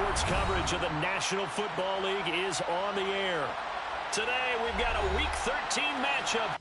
Sports coverage of the National Football League is on the air. Today, we've got a Week 13 matchup.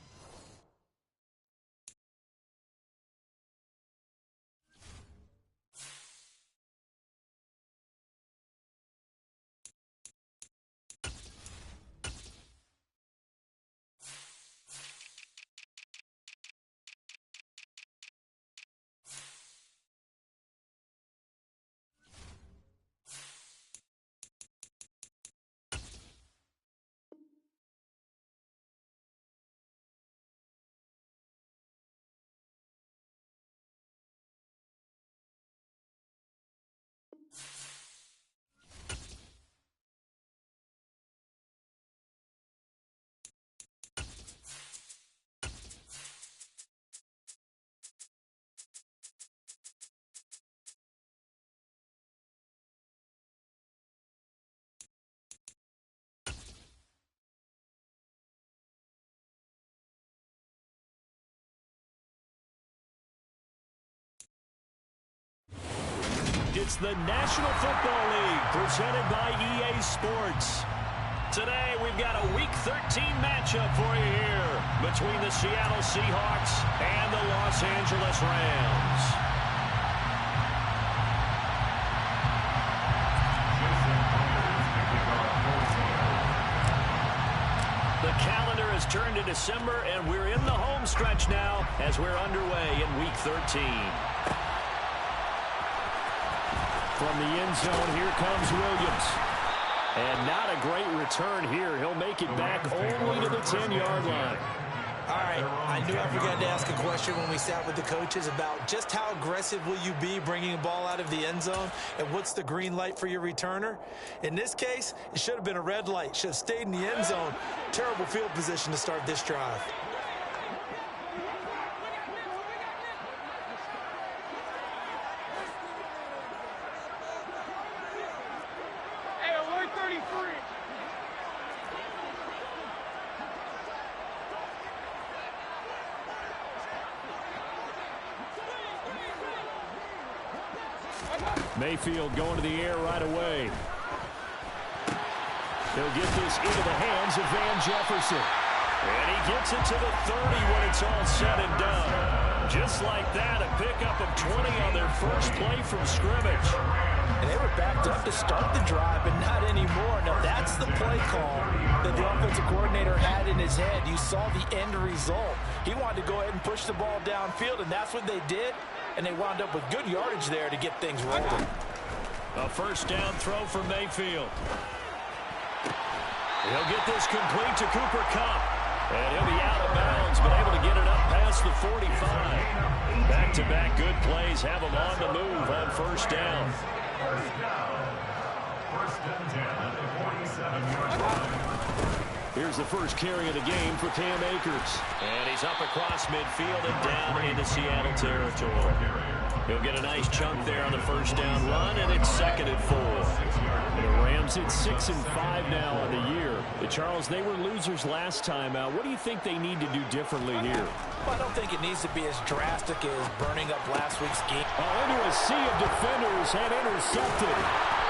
It's the National Football League presented by EA Sports. Today, we've got a Week 13 matchup for you here between the Seattle Seahawks and the Los Angeles Rams. The calendar has turned to December, and we're in the home stretch now as we're underway in Week 13. From the end zone, here comes Williams. And not a great return here. He'll make it back only to the 10-yard line. All right, I knew I forgot to ask a question when we sat with the coaches about just how aggressive will you be bringing a ball out of the end zone, and what's the green light for your returner? In this case, it should have been a red light. Should have stayed in the end zone. Terrible field position to start this drive. Mayfield going to the air right away. He'll get this into the hands of Van Jefferson. And he gets it to the 30 when it's all said and done. Just like that, a pickup of 20 on their first play from scrimmage. And they were backed up to start the drive, but not anymore. Now, that's the play call that the offensive coordinator had in his head. You saw the end result. He wanted to go ahead and push the ball downfield, and that's what they did. And they wound up with good yardage there to get things rolling. A first down throw for Mayfield. He'll get this complete to Cooper Kupp. And he'll be out of bounds, but able to get it up past the 45. Back-to-back good plays have him on the move on first down. First and 10 at the 47-yard line. Here's the first carry of the game for Cam Akers. And he's up across midfield and down into Seattle territory. He'll get a nice chunk there on the first down run, and it's 2nd and 4. And the Rams hit 6 and 5 now on the year. Charles, they were losers last time out. What do you think they need to do differently here? Well, I don't think it needs to be as drastic as burning up last week's game. Into a sea of defenders and intercepted.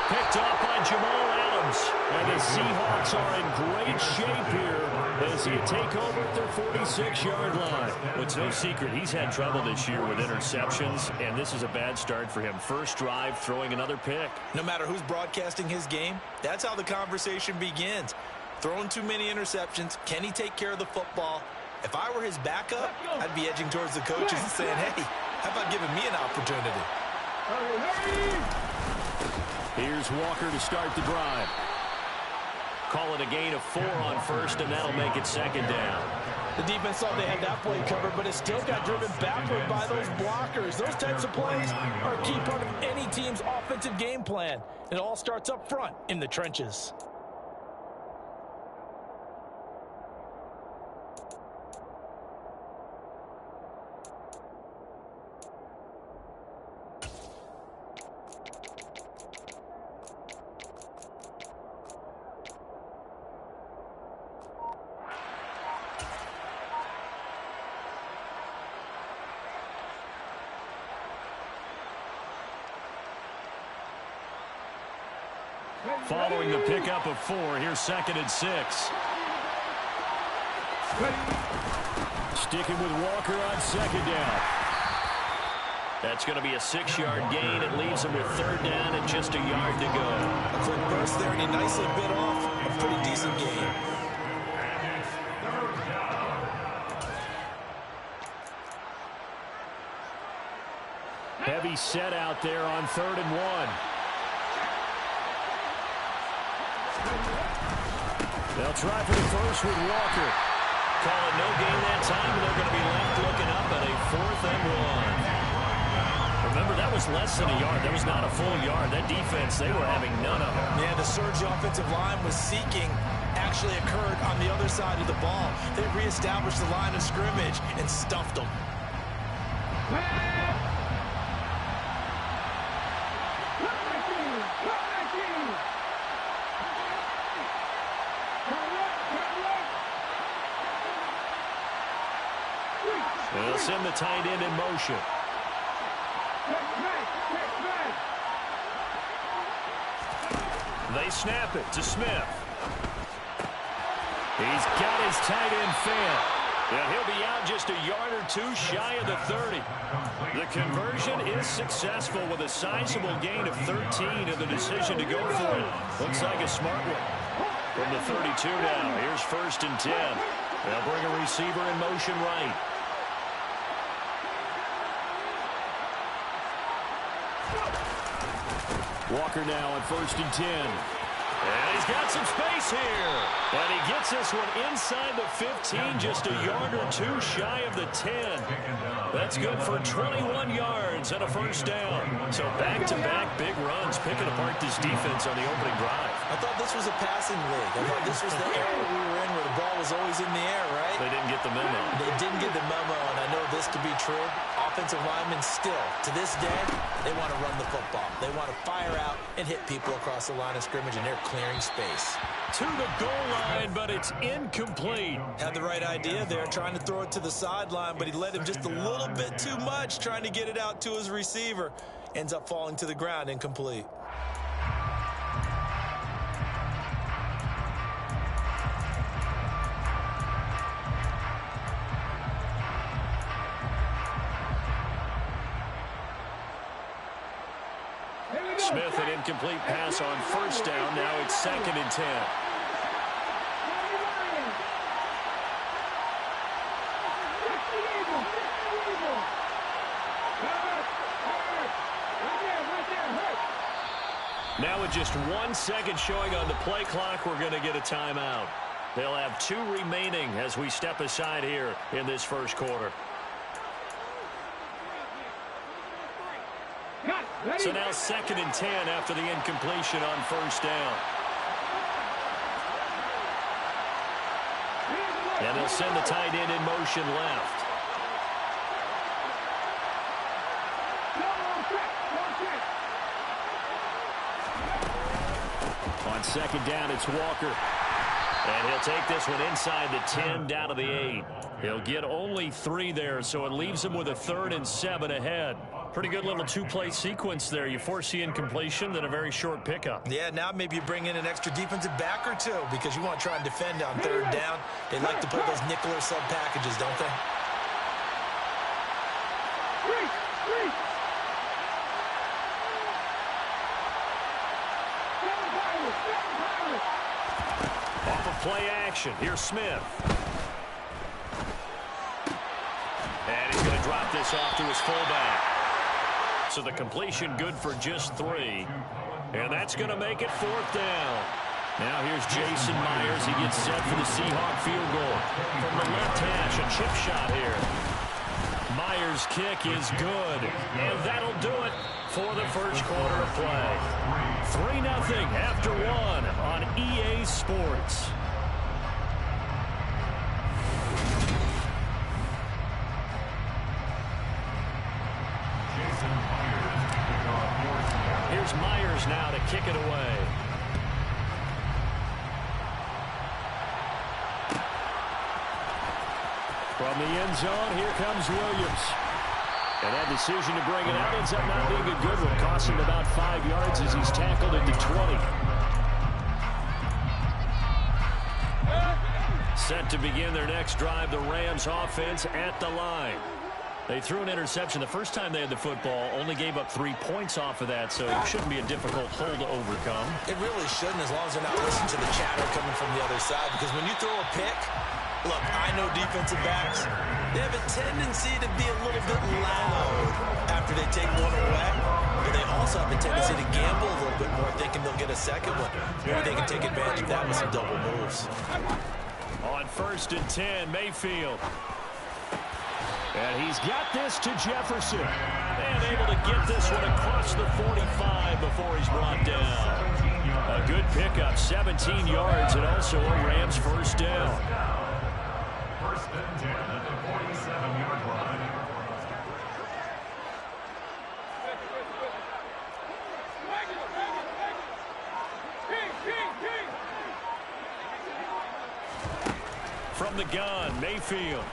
Picked off by Jamal Adams. And the Seahawks are in great shape here as he take over at their 46-yard line. Well, it's no secret he's had trouble this year with interceptions, and this is a bad start for him. First drive, throwing another pick. No matter who's broadcasting his game, that's how the conversation begins. Throwing too many interceptions. Can he take care of the football? If I were his backup, I'd be edging towards the coaches and saying, hey, how about giving me an opportunity? Here's Walker to start the drive. Call it a gain of 4 on first, and that'll make it 2nd down. The defense thought they had that play covered, but it still got driven backward by those blockers. Those types of plays are a key part of any team's offensive game plan. It all starts up front in the trenches. Following the pickup of 4, here's 2nd and 6. Sticking with Walker on 2nd down. That's going to be a 6-yard gain. It leaves him with 3rd down and just a yard to go. A quick burst there, and he nicely bit off a pretty decent gain. Heavy set out there on 3rd and 1. They'll try for the first with Walker. Call it no gain that time, and they're going to be left looking up at a 4th and 1. Remember, that was less than a yard. That was not a full yard. That defense, they were having none of it. Yeah, the surge the offensive line was seeking actually occurred on the other side of the ball. They reestablished the line of scrimmage and stuffed them. They'll send the tight end in motion. They snap it to Smith. He's got his tight end fed. And he'll be out just a yard or 2 shy of the 30. The conversion is successful with a sizable gain of 13 and the decision to go for it. Looks like a smart one. From the 32 now, here's 1st and 10. They'll bring a receiver in motion right. Walker now on 1st and 10. And he's got some space here. And he gets this one inside the 15, just a yard or 2 shy of the 10. That's good for 21 yards and a 1st down. So back-to-back big runs, picking apart this defense on the opening drive. I thought this was a passing league. I thought this was the era we were in where the ball was always in the air, right? They didn't get the memo. They didn't get the memo, and I know this to be true. Offensive linemen still, to this day, they want to run the football. They want to fire out and hit people across the line of scrimmage, and they're clearing space. To the goal line, but it's incomplete. Had the right idea there, trying to throw it to the sideline, but he let him just a little bit too much, trying to get it out to his receiver. Ends up falling to the ground, incomplete. Smith, an incomplete pass on 1st down. Now it's 2nd and 10. Now with just 1 second showing on the play clock, we're going to get a timeout. They'll have 2 remaining as we step aside here in this 1st quarter. So now 2nd and 10 after the incompletion on 1st down. And they'll send the tight end in motion left. On 2nd down, it's Walker. And he'll take this one inside the 10, down to the 8. He'll get only 3 there, so it leaves him with a 3rd and 7 ahead. Pretty good little 2-play sequence there. You force the incompletion, then a very short pickup. Yeah, now maybe you bring in an extra defensive back or 2 because you want to try and defend on 3rd down. They like to play those nickel or sub packages, don't they? Off of play action, here's Smith. And he's going to drop this off to his fullback. So the completion good for just 3. And that's going to make it 4th down. Now here's Jason Myers. He gets set for the Seahawk field goal. From the left hash, a chip shot here. Myers' kick is good. And that'll do it for the 1st quarter of play. 3-0 after 1 on EA Sports. Here's Myers now to kick it away. From the end zone, here comes Williams. And that decision to bring it out ends up not being a good one. Cost him about 5 yards as he's tackled into 20. Set to begin their next drive, the Rams offense at the line. They threw an interception the first time they had the football, only gave up 3 points off of that, so it shouldn't be a difficult hole to overcome. It really shouldn't, as long as they're not listening to the chatter coming from the other side, because when you throw a pick, look, I know defensive backs, they have a tendency to be a little bit loud after they take one away, but they also have a tendency to gamble a little bit more, thinking they'll get a second one. Maybe they can take advantage of that with some double moves. On 1st and 10, Mayfield. And he's got this to Jefferson. And able to get this one across the 45 before he's brought down. A good pickup, 17 yards, and also a Rams first down. 1st and 10 at the 47-yard line. From the gun, Mayfield.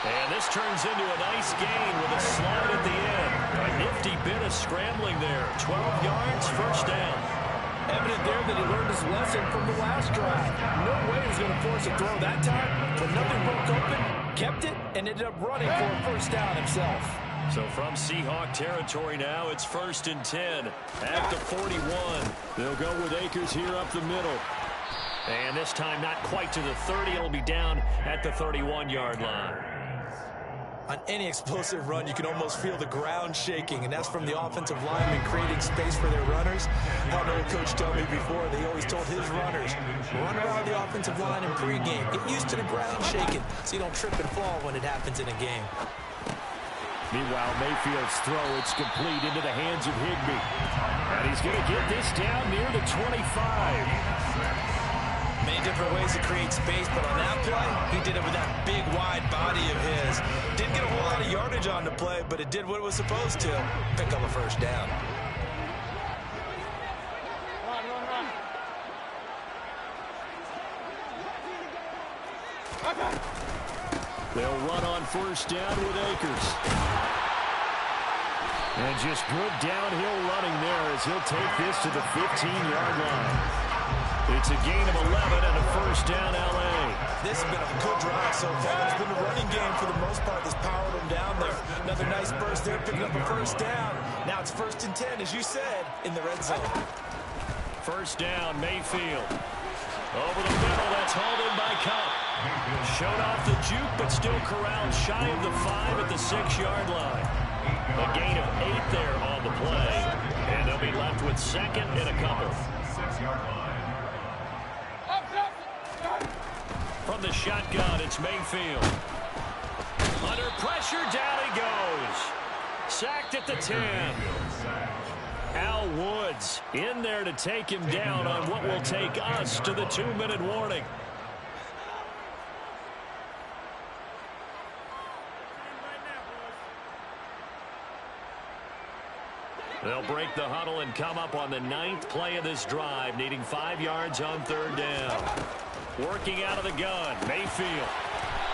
And this turns into a nice gain with a slide at the end. A nifty bit of scrambling there. 12 yards, first down. Evident there that he learned his lesson from the last drive. No way he was going to force a throw that time, but nothing broke open, kept it, and ended up running for a first down himself. So from Seahawk territory now, it's 1st and 10 at the 41. They'll go with Akers here up the middle. And this time not quite to the 30. It'll be down at the 31-yard line. On any explosive run, you can almost feel the ground shaking, and that's from the offensive linemen creating space for their runners. I had an old coach tell me before, they always told his runners, run around the offensive line in pregame. Get used to the ground shaking so you don't trip and fall when it happens in a game. Meanwhile, Mayfield's throw, it's complete into the hands of Higbee. And he's going to get this down near the 25. Many different ways to create space, but on that play, he did it with that big, wide body of his. Didn't get a whole lot of yardage on the play, but it did what it was supposed to. Pick up a first down. They'll run on first down with Akers. And just good downhill running there as he'll take this to the 15-yard line. It's a gain of 11 and a first down, L.A. This has been a good drive so far. It's been a running game for the most part that's powered them down there. Another nice burst there, picking up a first down. Now it's 1st and 10, as you said, in the red zone. First down, Mayfield. Over the middle, that's hauled in by Cup. Showed off the juke, but still corralled shy of the 5 at the 6-yard line. A gain of 8 there on the play. And they'll be left with 2nd and a couple. 6-yard line. From the shotgun, it's Mayfield. Under pressure, down he goes. Sacked at the 10. Al Woods in there to take him down on what will take us to the 2-minute warning. They'll break the huddle and come up on the 9th play of this drive, needing 5 yards on 3rd down. Working out of the gun, Mayfield.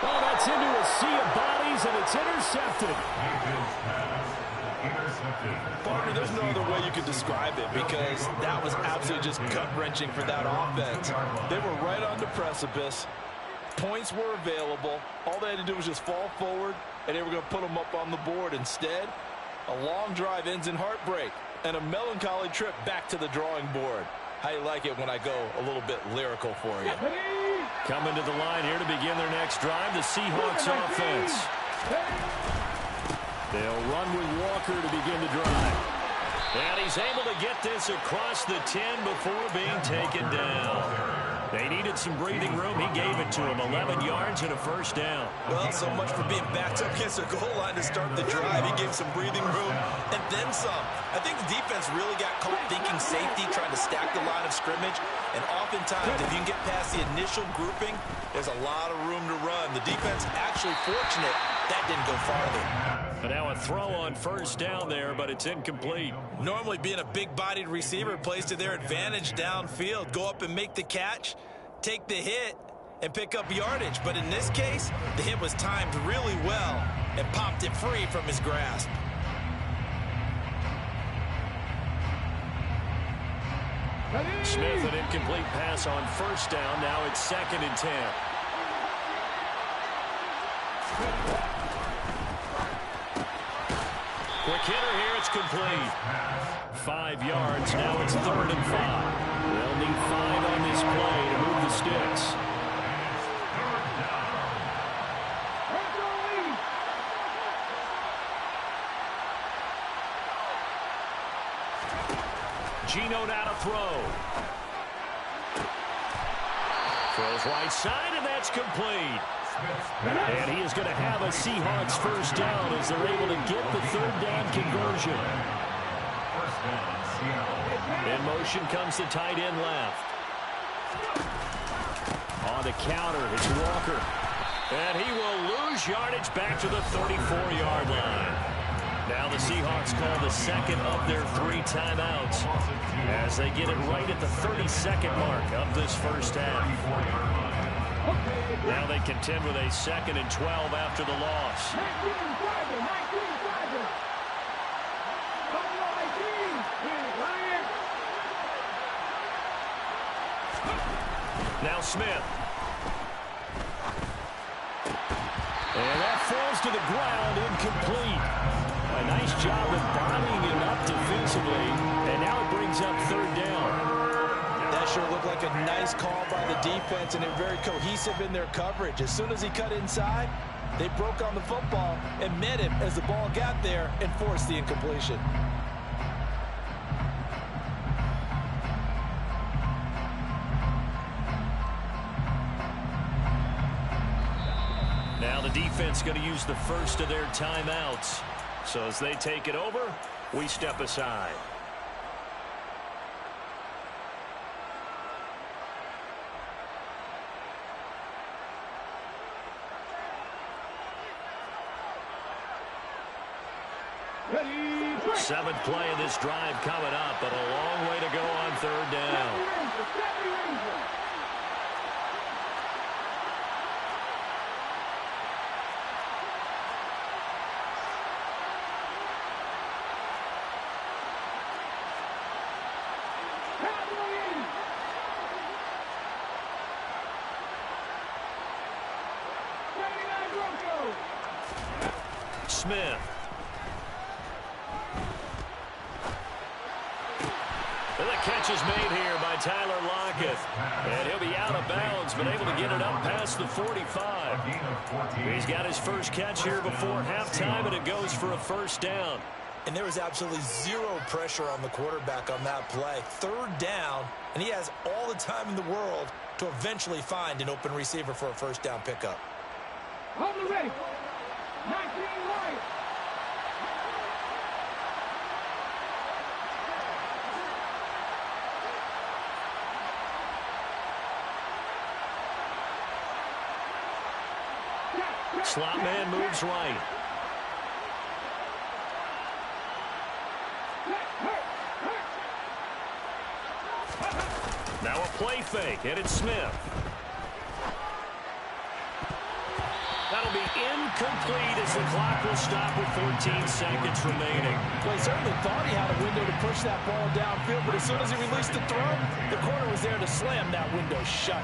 Oh, that's into a sea of bodies, and it's intercepted. Partner, there's no other way you could describe it, because that was absolutely just gut-wrenching for that offense. They were right on the precipice. Points were available. All they had to do was just fall forward, and they were going to put them up on the board. Instead, a long drive ends in heartbreak and a melancholy trip back to the drawing board. How you like it when I go a little bit lyrical for you? Coming to the line here to begin their next drive, the Seahawks offense. They'll run with Walker to begin the drive. And he's able to get this across the 10 before being taken down. They needed some breathing room. He gave it to him. 11 yards and a first down. Well, so much for being backed up against the goal line to start the drive. He gave some breathing room and then some. I think the defense really got caught thinking safety, trying to stack the line of scrimmage. And oftentimes, if you can get past the initial grouping, there's a lot of room to run. The defense actually fortunate that didn't go farther. And now a throw on first down there, but it's incomplete. Normally being a big-bodied receiver plays to their advantage downfield. Go up and make the catch, take the hit, and pick up yardage. But in this case, the hit was timed really well and popped it free from his grasp. Smith, an incomplete pass on first down. Now it's 2nd and 10. Quick hitter here. It's complete. 5 yards. Now it's 3rd and 5. They'll need 5 on this play to move the sticks. Geno now to throw. Throws right side, and that's complete. And he is going to have a Seahawks first down as they're able to get the 3rd down conversion. In motion comes the tight end left. On the counter, it's Walker. And he will lose yardage back to the 34-yard line. Now the Seahawks call the 2nd of their 3 timeouts as they get it right at the 32nd mark of this first half. Now they contend with a 2nd and 12 after the loss. Now Smith. And that falls to the ground, incomplete. A nice job of bodying him up defensively, and now it brings up 3rd down. That sure looked like a nice call by the defense, and they're very cohesive in their coverage. As soon as he cut inside, they broke on the football and met him as the ball got there and forced the incompletion. Now the defense going to use the first of their timeouts. So as they take it over, we step aside. Ready. 7th play of this drive coming up, but a long way to go on 3rd down. Smith. And the catch is made here by Tyler Lockett. And he'll be out of bounds, but able to get it up past the 45. He's got his first catch here before halftime, and it goes for a first down. And there was absolutely zero pressure on the quarterback on that play. 3rd down, and he has all the time in the world to eventually find an open receiver for a first down pickup. On the ready. 19 right. Slot man moves right. Now a play fake, and it's Smith. That'll be incomplete as the clock will stop with 14 seconds remaining. Well, he certainly thought he had a window to push that ball downfield, but as soon as he released the throw, the corner was there to slam that window shut.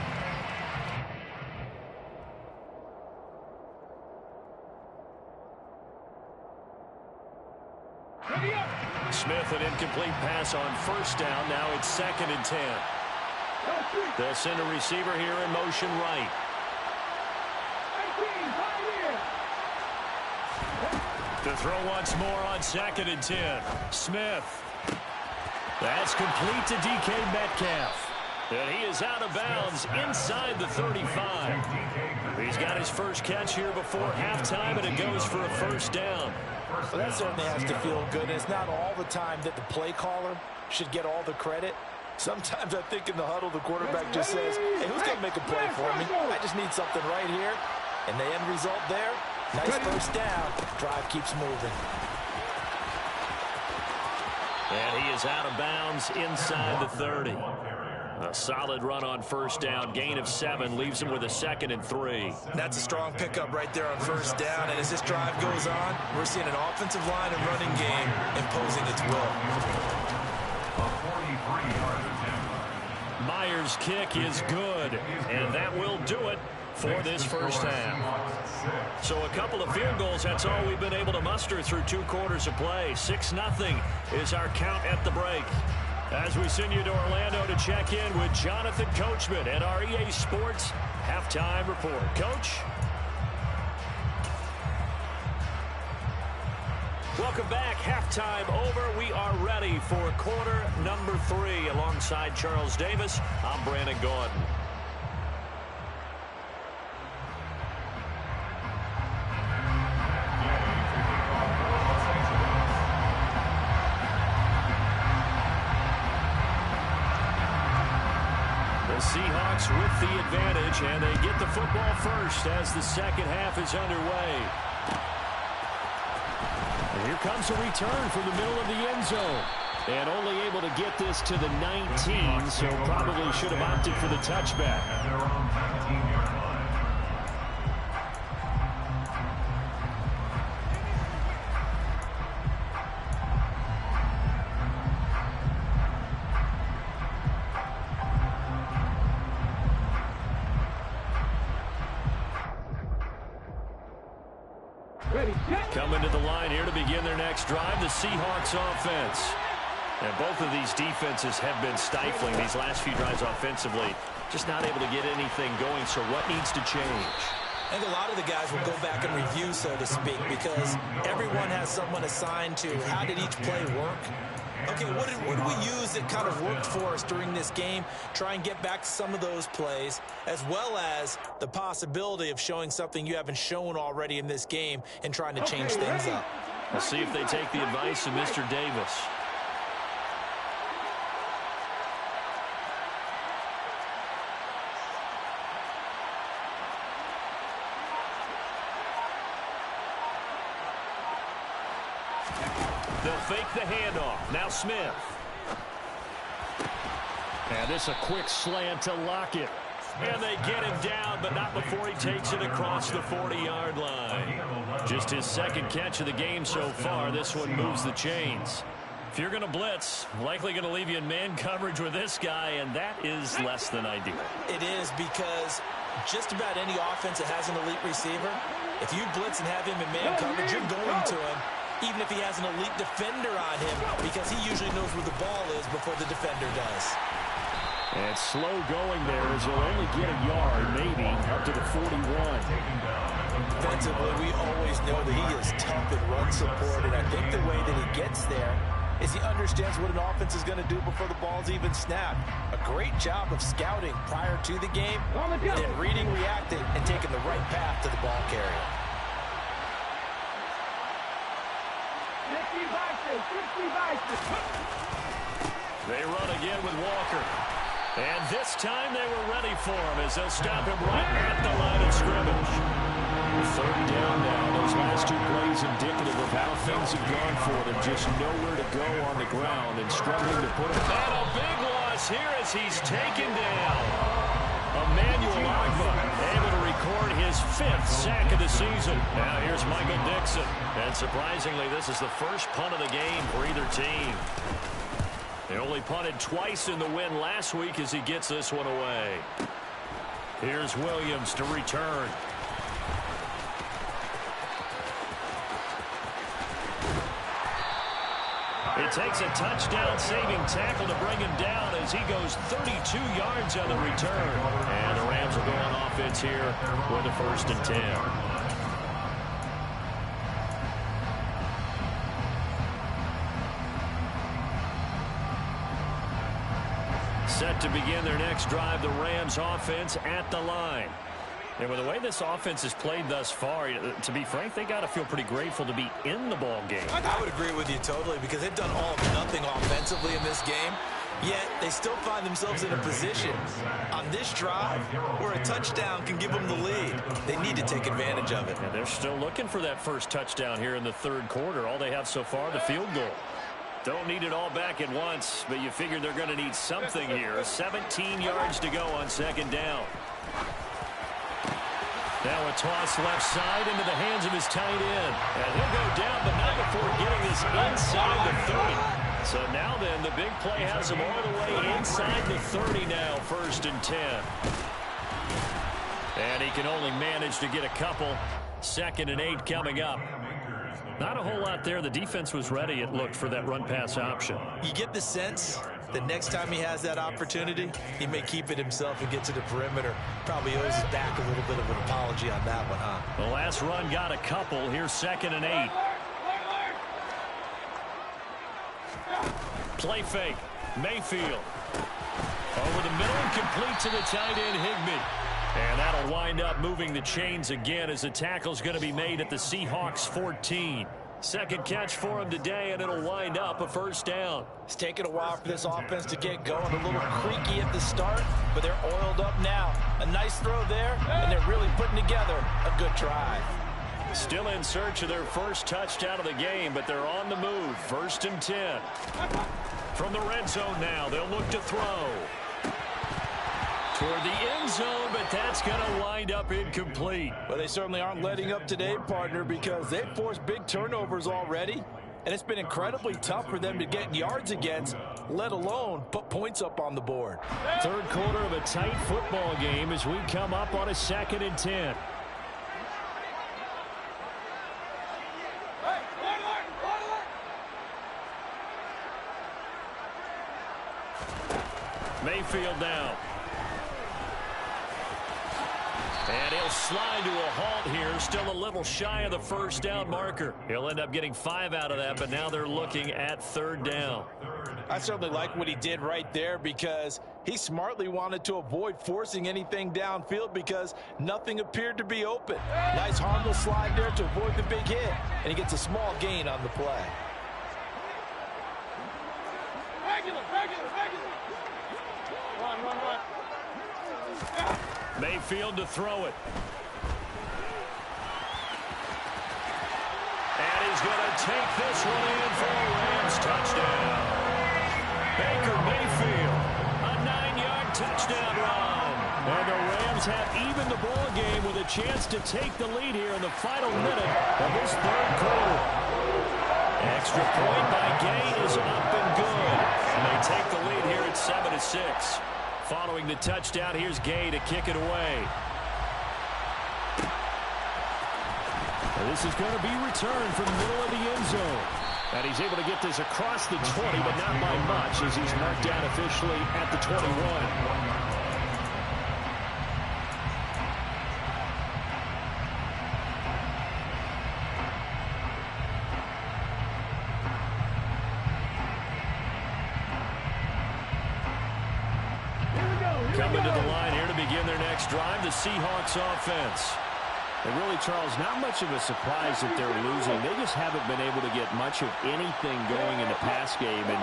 Smith, an incomplete pass on first down. Now it's 2nd and 10. They'll send a receiver here in motion right. To throw once more on 2nd and 10. Smith. That's complete to DK Metcalf. And he is out of bounds inside the 35. He's got his first catch here before halftime, and it goes for a first down. Well, that certainly has to feel good. It's not all the time that the play caller should get all the credit. Sometimes I think in the huddle, the quarterback just says, hey, who's going to make a play for me? I just need something right here. And the end result there, nice first down. Drive keeps moving. And he is out of bounds inside the 30. A solid run on first down. Gain of 7 leaves him with a 2nd and 3. That's a strong pickup right there on first down. And as this drive goes on, we're seeing an offensive line and running game imposing its will. A 43-yard attempt. Myers' kick is good, and that will do it for this first half. So a couple of field goals, that's all we've been able to muster through 2 quarters of play. 6-0 is our count at the break. As we send you to Orlando to check in with Jonathan Coachman at our EA Sports Halftime Report. Coach? Welcome back. Halftime over. We are ready for quarter number 3. Alongside Charles Davis, I'm Brandon Gaudin. The Seahawks with the advantage, and they get the football first as the second half is underway. And here comes a return from the middle of the end zone. And only able to get this to the 19, so probably should have opted for the touchback. Coming to the line here to begin their next drive, the Seahawks offense. And both of these defenses have been stifling these last few drives offensively. Just not able to get anything going, so what needs to change? I think a lot of the guys will go back and review, so to speak, because everyone has someone assigned to how did each play work. Okay, what did we use that kind of worked for us during this game? Try and get back some of those plays, as well as the possibility of showing something you haven't shown already in this game and trying to change things up. We'll see if they take the advice of Mr. Davis. They'll fake the handoff. Now Smith. And this a quick slant to Lockett. And they get him down, but not before he takes it across the 40-yard line. Just his second catch of the game so far. This one moves the chains. If you're going to blitz, likely going to leave you in man coverage with this guy, and that is less than ideal. It is, because just about any offense that has an elite receiver, if you blitz and have him in man coverage, you're going to him, even if he has an elite defender on him, because he usually knows where the ball is before the defender does. And slow going there as he'll only get a yard, maybe, up to the 41. Defensively, we always know that he is tough in run support, and I think the way that he gets there is he understands what an offense is going to do before the ball's even snapped. A great job of scouting prior to the game, then reading, reacting, and taking the right path to the ball carrier. They run again with Walker. And this time they were ready for him as they'll stop him right at the line of scrimmage. Third down now. Those last 2 plays indicative of how things have gone for them. Just nowhere to go on the ground and struggling to put it. And a big loss here as he's taken down. Emmanuel Agba able to record his 5th sack of the season. Now here's Michael Dixon. And surprisingly, this is the first punt of the game for either team. They only punted twice in the win last week as he gets this one away. Here's Williams to return. It takes a touchdown-saving tackle to bring him down as he goes 32 yards on the return. And the Rams will go on offense here with a 1st and 10. Set to begin their next drive, the Rams offense at the line. And with the way this offense has played thus far, to be frank, they got to feel pretty grateful to be in the ball game. I would agree with you totally, because they've done all or nothing offensively in this game, yet they still find themselves in a position on this drive where a touchdown can give them the lead. They need to take advantage of it. And they're still looking for that first touchdown here in the 3rd quarter. All they have so far, the field goal. Don't need it all back at once, but you figure they're going to need something here. 17 yards to go on 2nd down. Now a toss left side into the hands of his tight end. And he'll go down, but not before getting this inside the 30. So now then, the big play has him all the way inside the 30 now, 1st and 10. And he can only manage to get a couple. 2nd and 8 coming up. Not a whole lot there. The defense was ready, it looked, for that run-pass option. You get the sense that next time he has that opportunity, he may keep it himself and get to the perimeter. Probably owes his back a little bit of an apology on that one, huh? The last run got a couple. Here's 2nd and 8. Play fake. Mayfield. Over the middle and complete to the tight end, Higbee. And that'll wind up moving the chains again as the tackle's going to be made at the Seahawks 14. Second catch for him today, and it'll wind up a 1st down. It's taken a while for this offense to get going. A little creaky at the start, but they're oiled up now. A nice throw there, and they're really putting together a good drive. Still in search of their first touchdown of the game, but they're on the move. 1st and 10. From the red zone now, they'll look to throw. Toward the end zone, but that's going to wind up incomplete. Well, they certainly aren't letting up today, partner, because they've forced big turnovers already, and it's been incredibly tough for them to get yards against, let alone put points up on the board. 3rd quarter of a tight football game as we come up on a 2nd and 10. Mayfield now. And he'll slide to a halt here. Still a little shy of the 1st down marker. He'll end up getting 5 out of that, but now they're looking at 3rd down. I certainly like what he did right there because he smartly wanted to avoid forcing anything downfield because nothing appeared to be open. Nice harmless slide there to avoid the big hit, and he gets a small gain on the play. Mayfield to throw it. And he's going to take this one in for a Rams touchdown. Baker Mayfield, a 9-yard touchdown run. And the Rams have evened the ball game with a chance to take the lead here in the final minute of this 3rd quarter. Extra point by Gay is up and good. And they take the lead here at 7-6. Following the touchdown, here's Gay to kick it away. And this is going to be returned from the middle of the end zone. And he's able to get this across the 20, but not by much as he's marked down officially at the 21. Coming to the line here to begin their next drive, the Seahawks offense. And really, Charles, not much of a surprise that they're losing. They just haven't been able to get much of anything going in the pass game. And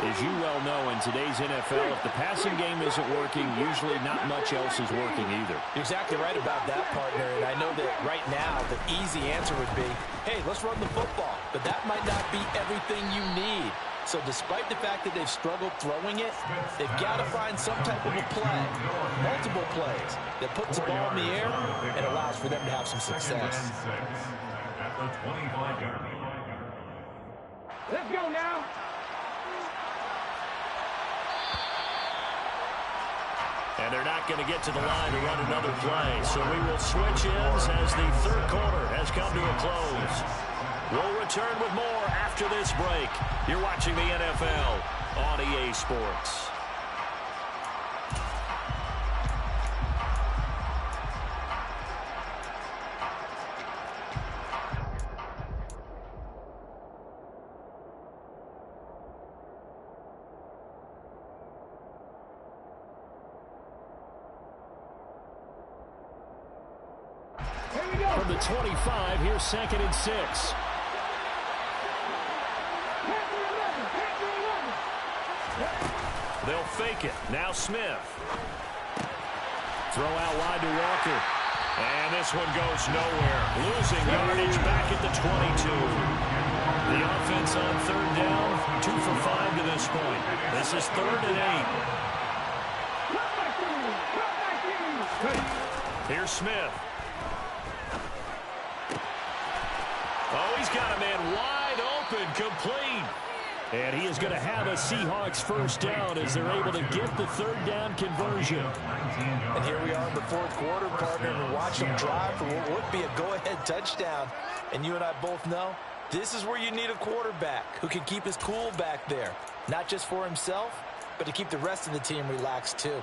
as you well know, in today's NFL, if the passing game isn't working, usually not much else is working either. You're exactly right about that, partner. And I know that right now the easy answer would be, hey, let's run the football. But that might not be everything you need. So despite the fact that they've struggled throwing it, they've got to find some type of a play, multiple plays, that puts the ball in the air and allows for them to have some success. At the 25-yard line. Let's go now. And they're not going to get to the line to run another play. So we will switch ends as the 3rd quarter has come to a close. We'll return with more after this break. You're watching the NFL on EA Sports. From the 25, here's 2nd and 6. They'll fake it. Now Smith. Throw out wide to Walker. And this one goes nowhere. Losing yardage back at the 22. The offense on 3rd down, 2 for 5 to this point. This is 3rd and 8. Here's Smith. Oh, he's got a man wide open, complete. And he is going to have a Seahawks first down as they're able to get the third down conversion. And here we are in the fourth quarter, partner, and watch them drive for what would be a go-ahead touchdown. And you and I both know this is where you need a quarterback who can keep his cool back there, not just for himself, but to keep the rest of the team relaxed too.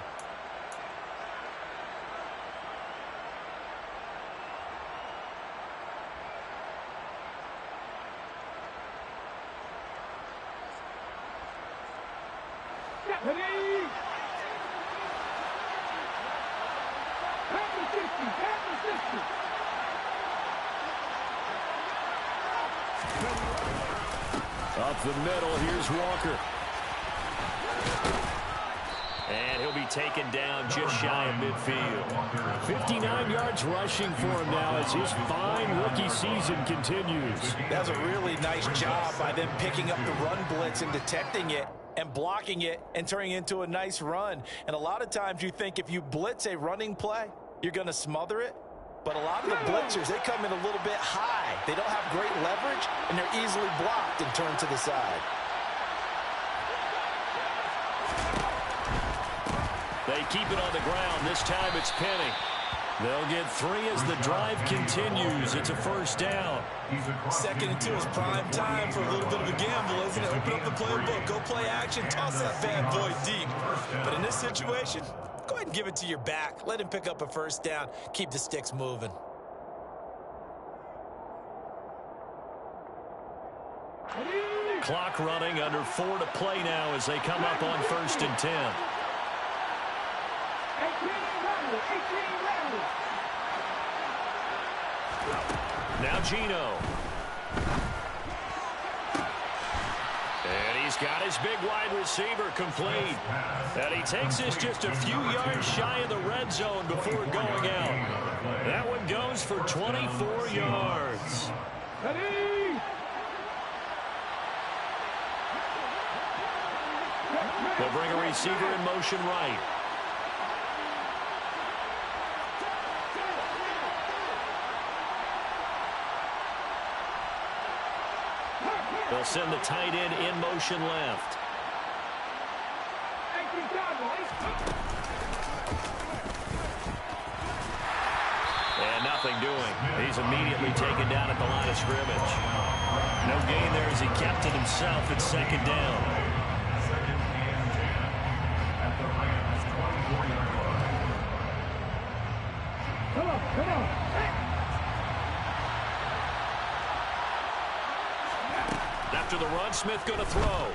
Up the middle, here's Walker. And he'll be taken down just shy of midfield. 59 yards rushing for him now as his fine rookie season continues. That's a really nice job by them picking up the run blitz and detecting it and blocking it and turning it into a nice run. And a lot of times you think if you blitz a running play, you're going to smother it. But a lot of the blitzers, they come in a little bit high. They don't have great leverage, and they're easily blocked and turned to the side. They keep it on the ground. This time it's Penny. They'll get 3 as the drive continues. It's a first down. 2nd and 2 is prime time for a little bit of a gamble, isn't it? Open up the playbook, go play action, toss that bad boy deep. But in this situation, go ahead and give it to your back. Let him pick up a first down. Keep the sticks moving. Clock running, under 4 to play now as they come up on 1st and 10. Now Geno. And he's got his big wide receiver complete. And he takes this just a few yards shy of the red zone before going out. That one goes for 24 yards. They'll bring a receiver in motion right. They'll send the tight end in motion left. And nothing doing. He's immediately taken down at the line of scrimmage. No gain there as he kept it himself at 2nd down. After the run, Smith going to throw.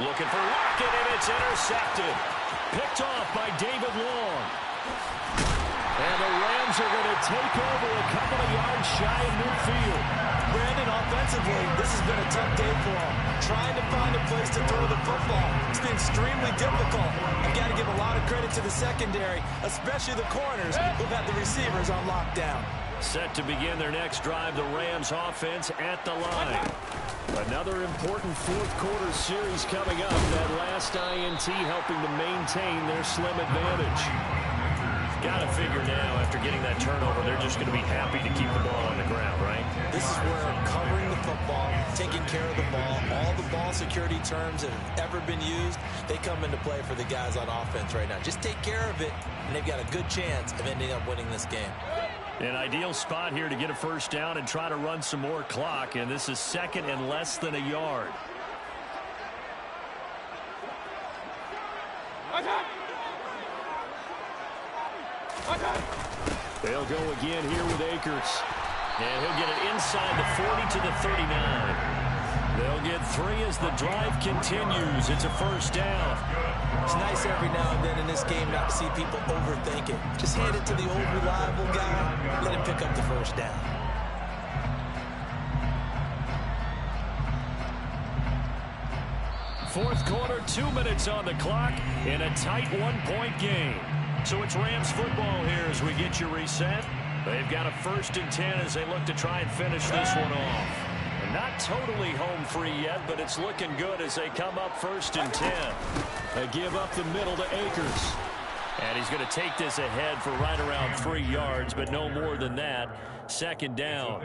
Looking for Lockett, and it's intercepted. Picked off by David Long. And the Rams are going to take over a couple of yards shy of midfield. Brandon, offensively, this has been a tough day for him. Trying to find a place to throw the football. It's been extremely difficult. I've got to give a lot of credit to the secondary, especially the corners who've had the receivers on lockdown. Set to begin their next drive, the Rams offense at the line. Another important fourth quarter series coming up. That last INT helping to maintain their slim advantage. Got to figure now, after getting that turnover, they're just going to be happy to keep the ball on the ground, right? This is where covering the football, taking care of the ball, all the ball security terms that have ever been used, they come into play for the guys on offense right now. Just take care of it, and they've got a good chance of ending up winning this game. An ideal spot here to get a first down and try to run some more clock, and this is 2nd and less than a yard. They'll go again here with Akers. And he'll get it inside the 40 to the 39. They'll get 3 as the drive continues. It's a first down. It's nice every now and then in this game not to see people overthink it. Just hand it to the old reliable guy. Let him pick up the first down. Fourth quarter, 2 minutes on the clock in a tight 1-point game. So it's Rams football here as we get you reset. They've got a 1st and 10 as they look to try and finish this one off. And not totally home free yet, but it's looking good as they come up 1st and 10. They give up the middle to Akers. And he's going to take this ahead for right around 3 yards, but no more than that. Second down.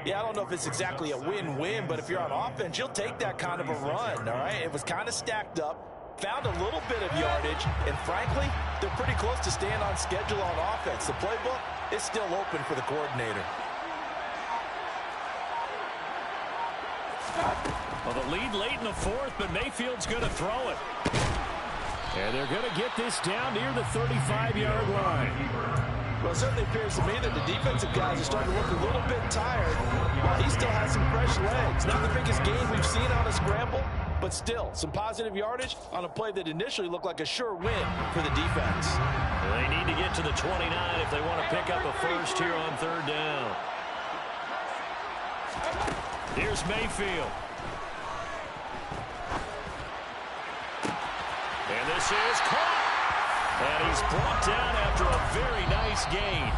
Yeah, I don't know if it's exactly a win-win, but if you're on offense, you'll take that kind of a run, all right? It was kind of stacked up, found a little bit of yardage, and frankly, they're pretty close to staying on schedule on offense. The playbook is still open for the coordinator. Well, the lead late in the fourth, but Mayfield's going to throw it. And they're going to get this down near the 35-yard line. Well, it certainly appears to me that the defensive guys are starting to look a little bit tired while he still has some fresh legs. Not the biggest gain we've seen on a scramble, but still some positive yardage on a play that initially looked like a sure win for the defense. They need to get to the 29 if they want to pick up a first here on third down. Here's Mayfield. And this is caught. And he's brought down after a very nice gain.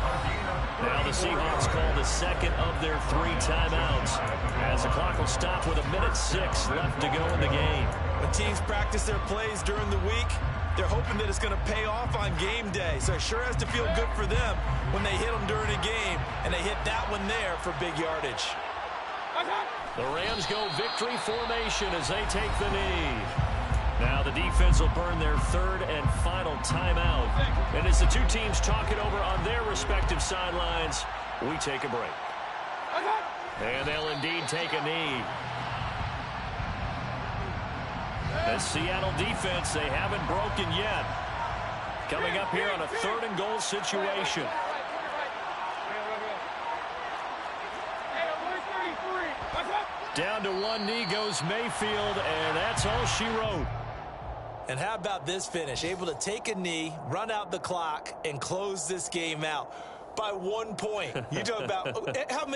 Now the Seahawks call the second of their 3 timeouts, as the clock will stop with 1:06 left to go in the game. When teams practice their plays during the week, they're hoping that it's going to pay off on game day. So it sure has to feel good for them when they hit them during a game, and they hit that one there for big yardage. The Rams go victory formation as they take the knee. Now the defense will burn their 3rd and final timeout. And as the two teams talk it over on their respective sidelines, we take a break. And they'll indeed take a knee. The Seattle defense, they haven't broken yet. Coming up here on a 3rd and goal situation. Down to 1 knee goes Mayfield, and that's all she wrote. And how about this finish? Able to take a knee, run out the clock, and close this game out by 1 point. You talk about how many